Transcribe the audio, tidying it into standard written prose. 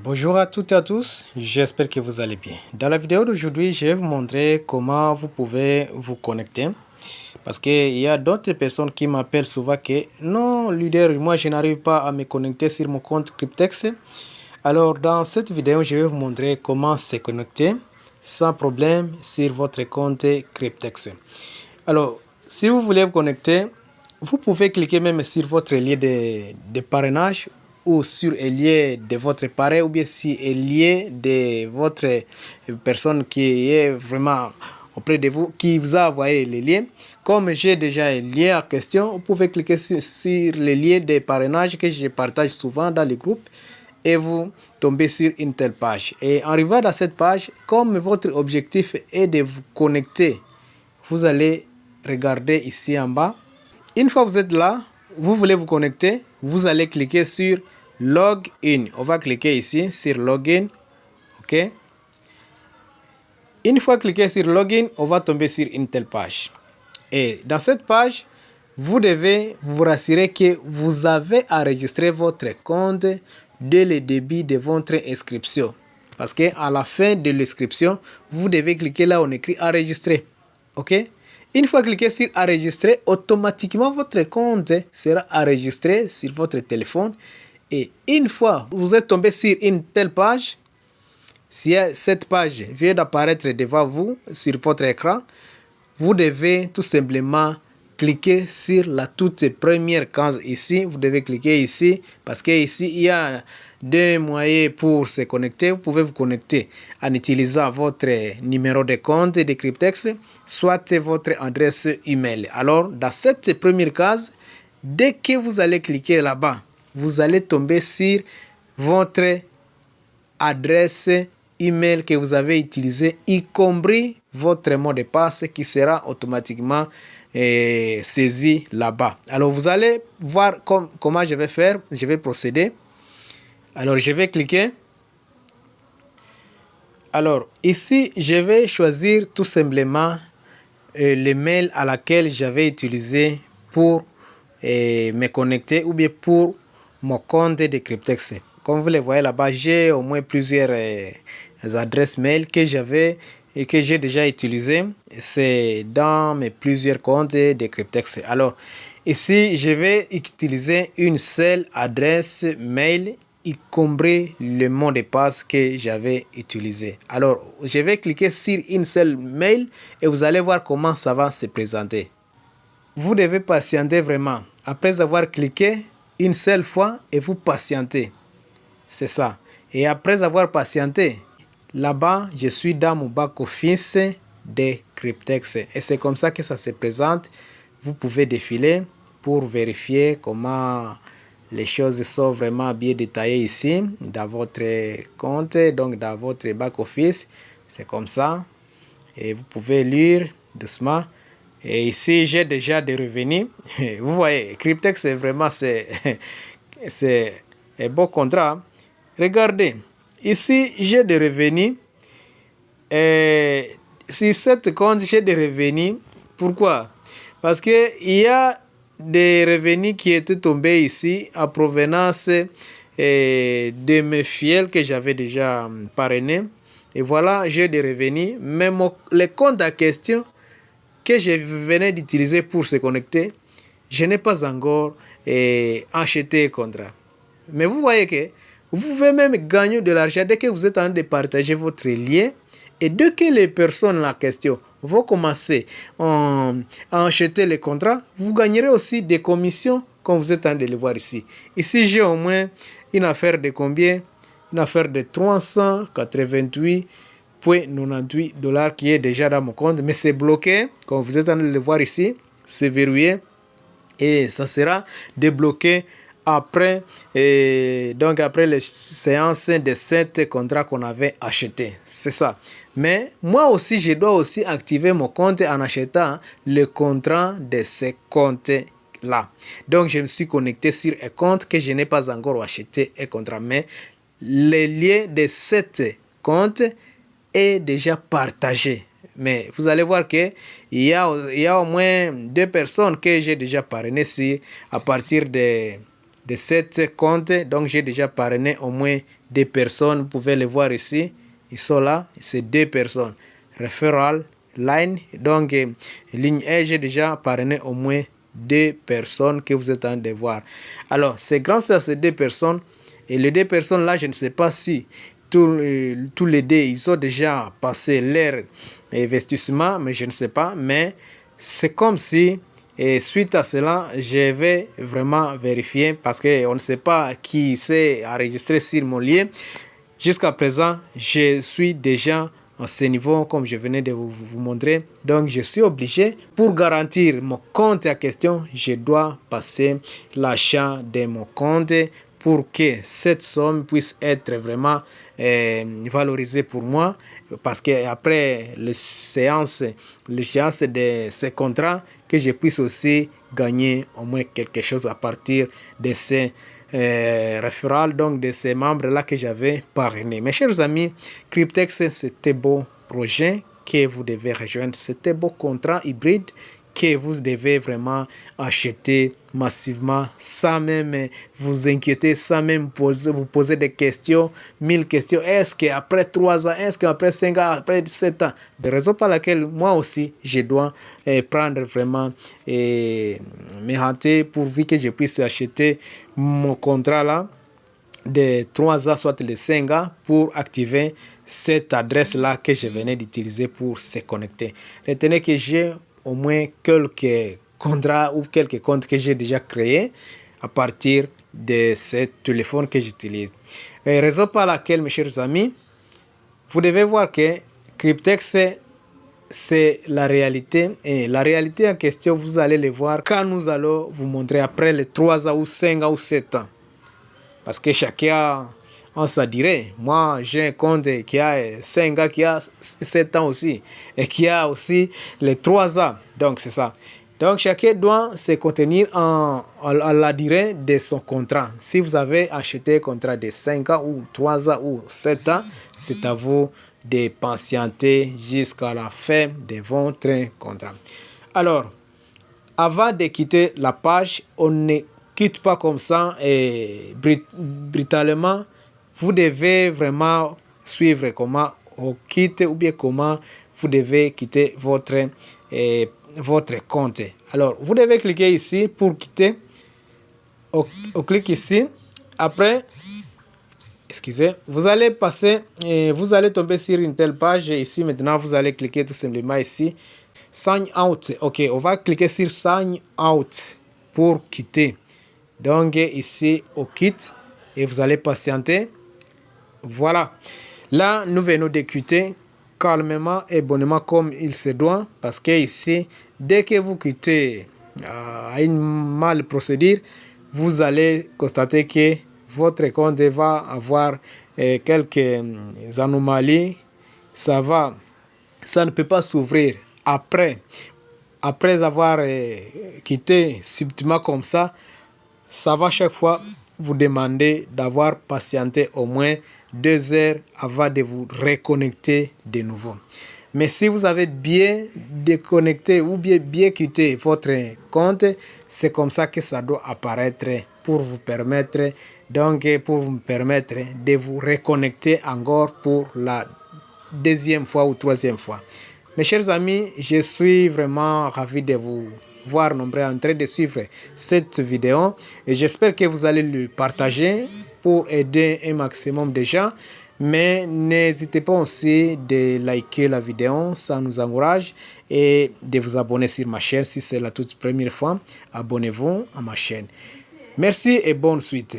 Bonjour à toutes et à tous, j'espère que vous allez bien. Dans la vidéo d'aujourd'hui, je vais vous montrer comment vous pouvez vous connecter. Parce qu'il y a d'autres personnes qui m'appellent souvent que non, leader, moi je n'arrive pas à me connecter sur mon compte Cryptex. Alors dans cette vidéo, je vais vous montrer comment se connecter sans problème sur votre compte Cryptex. Alors, si vous voulez vous connecter, vous pouvez cliquer même sur votre lien de parrainage ou sur un lien de votre parrain ou bien sur un lien de votre personne qui est vraiment auprès de vous, qui vous a envoyé le lien. Comme j'ai déjà un lien en question, vous pouvez cliquer sur le lien de parrainage que je partage souvent dans les groupes et vous tombez sur une telle page. Et en arrivant dans cette page, comme votre objectif est de vous connecter, vous allez regarder ici en bas. Une fois que vous êtes là, vous voulez vous connecter, vous allez cliquer sur Login. On va cliquer ici sur Login. OK. Une fois cliqué sur Login, on va tomber sur une telle page. Et dans cette page, vous devez vous rassurer que vous avez enregistré votre compte dès le début de votre inscription. Parce qu'à la fin de l'inscription, vous devez cliquer là où on écrit enregistrer. OK? Une fois cliqué sur enregistrer, automatiquement votre compte sera enregistré sur votre téléphone. Et une fois vous êtes tombé sur une telle page, si cette page vient d'apparaître devant vous sur votre écran, vous devez tout simplement cliquer sur la toute première case ici. Vous devez cliquer ici parce que ici il y a deux moyens pour se connecter. Vous pouvez vous connecter en utilisant votre numéro de compte de Cryptex, soit votre adresse email. Alors dans cette première case, dès que vous allez cliquer là-bas, vous allez tomber sur votre adresse email que vous avez utilisé, y compris votre mot de passe qui sera automatiquement saisi là-bas. Alors vous allez voir comment je vais faire, je vais procéder. Alors je vais cliquer. Alors ici je vais choisir tout simplement le mail à laquelle j'avais utilisé pour me connecter ou bien pour mon compte de Cryptex. Comme vous le voyez là-bas, j'ai au moins plusieurs adresses mail que j'avais et que j'ai déjà utilisé. C'est dans mes plusieurs comptes de Cryptex. Alors ici, je vais utiliser une seule adresse mail, y compris le mot de passe que j'avais utilisé. Alors, je vais cliquer sur une seule mail et vous allez voir comment ça va se présenter. Vous devez patienter vraiment. Après avoir cliqué une seule fois et vous patientez. C'est ça. Et après avoir patienté, là-bas, je suis dans mon back-office de Cryptex. Et c'est comme ça que ça se présente. Vous pouvez défiler pour vérifier comment les choses sont vraiment bien détaillées ici dans votre compte, donc dans votre back-office. C'est comme ça. Et vous pouvez lire doucement. Et ici, j'ai déjà des revenus. Vous voyez, Cryptex, c'est vraiment c'est un beau contrat. Regardez, ici, j'ai des revenus. Et sur cette compte, j'ai des revenus. Pourquoi? Parce qu'il y a des revenus qui étaient tombés ici en provenance de mes fidèles que j'avais déjà parrainés. Et voilà, j'ai des revenus. Mais le compte en question que je venais d'utiliser pour se connecter, je n'ai pas encore acheté un contrat. Mais vous voyez que vous pouvez même gagner de l'argent dès que vous êtes en train de partager votre lien. Et dès que les personnes en question vont commencer à acheter les contrats, vous gagnerez aussi des commissions comme vous êtes en train de le voir ici. Ici, j'ai au moins une affaire de combien? Une affaire de 388,98 $ qui est déjà dans mon compte. Mais c'est bloqué, comme vous êtes en train de le voir ici. C'est verrouillé. Et ça sera débloqué après, donc après les séances de 7 contrats qu'on avait achetés. C'est ça. Mais moi aussi, je dois aussi activer mon compte en achetant le contrat de ces comptes-là. Donc, je me suis connecté sur un compte que je n'ai pas encore acheté un contrat. Mais le lien de 7 comptes est déjà partagé. Mais vous allez voir qu'il y a au moins 2 personnes que j'ai déjà parrainées à partir de de cette compte. Donc j'ai déjà parrainé au moins 2 personnes. Vous pouvez les voir ici. Ils sont là. C'est 2 personnes. Referral line. Donc ligne 1, j'ai déjà parrainé au moins 2 personnes que vous êtes en train de voir. Alors c'est grâce à ces 2 personnes. Et les 2 personnes là, je ne sais pas si tous les 2, ils ont déjà passé leur investissement, mais je ne sais pas. Mais c'est comme si, et suite à cela, je vais vraiment vérifier parce qu'on ne sait pas qui s'est enregistré sur mon lien. Jusqu'à présent, je suis déjà à ce niveau, comme je venais de vous montrer. Donc, je suis obligé, pour garantir mon compte en question, je dois passer l'achat de mon compte pour que cette somme puisse être vraiment valorisée pour moi. Parce qu'après l'échéance de ces contrats, que je puisse aussi gagner au moins quelque chose à partir de ces référents, donc de ces membres-là que j'avais parrainés. Mes chers amis, Cryptex, c'était beau projet que vous devez rejoindre. C'était beau contrat hybride que vous devez vraiment acheter massivement sans même vous inquiéter, sans même vous poser des questions, 1000 questions. Est-ce qu'après 3 ans, est-ce qu'après 5 ans, après 7 ans? De raison par laquelle moi aussi, je dois prendre vraiment me hâter pourvu que je puisse acheter mon contrat là de 3 ans, soit de 5 ans, pour activer cette adresse-là que je venais d'utiliser pour se connecter. Retenez que j'ai au moins quelques contrats ou quelques comptes que j'ai déjà créés à partir de ce téléphone que j'utilise. Raison par laquelle, mes chers amis, vous devez voir que Cryptex, c'est la réalité. Et la réalité en question, vous allez le voir quand nous allons vous montrer après les 3 ans ou 5 ans ou 7 ans. Parce que chacun a sa durée. Moi, j'ai un compte qui a 5 ans, qui a 7 ans aussi. Et qui a aussi les 3 ans. Donc, c'est ça. Donc, chacun doit se contenir à la durée de son contrat. Si vous avez acheté un contrat de 5 ans ou 3 ans ou 7 ans, c'est à vous de patienter jusqu'à la fin de votre contrat. Alors, avant de quitter la page, on ne quitte pas comme ça et brutalement. Vous devez vraiment suivre comment on quitte ou bien comment vous devez quitter votre compte. Alors, vous devez cliquer ici pour quitter. On clique ici. Après, excusez, vous allez passer et vous allez tomber sur une telle page. Ici, maintenant, vous allez cliquer tout simplement ici. Sign out. Ok, on va cliquer sur sign out pour quitter. Donc ici, on quitte et vous allez patienter. Voilà. Là, nous venons de quitter calmement et bonnement comme il se doit. Parce que ici, dès que vous quittez à une mal procédure, vous allez constater que votre compte va avoir quelques anomalies. Ça ne peut pas s'ouvrir après avoir quitté subtilement comme ça. Ça va chaque fois vous demander d'avoir patienté au moins 2 heures avant de vous reconnecter de nouveau. Mais si vous avez bien déconnecté ou bien quitté votre compte, c'est comme ça que ça doit apparaître pour vous permettre de vous reconnecter encore pour la 2e fois ou 3e fois. Mes chers amis, je suis vraiment ravi de vous voir nombreux en train de suivre cette vidéo et j'espère que vous allez le partager pour aider un maximum de gens. Mais n'hésitez pas aussi de liker la vidéo, ça nous encourage, et de vous abonner sur ma chaîne si c'est la toute première fois. Abonnez-vous à ma chaîne. Merci et bonne suite.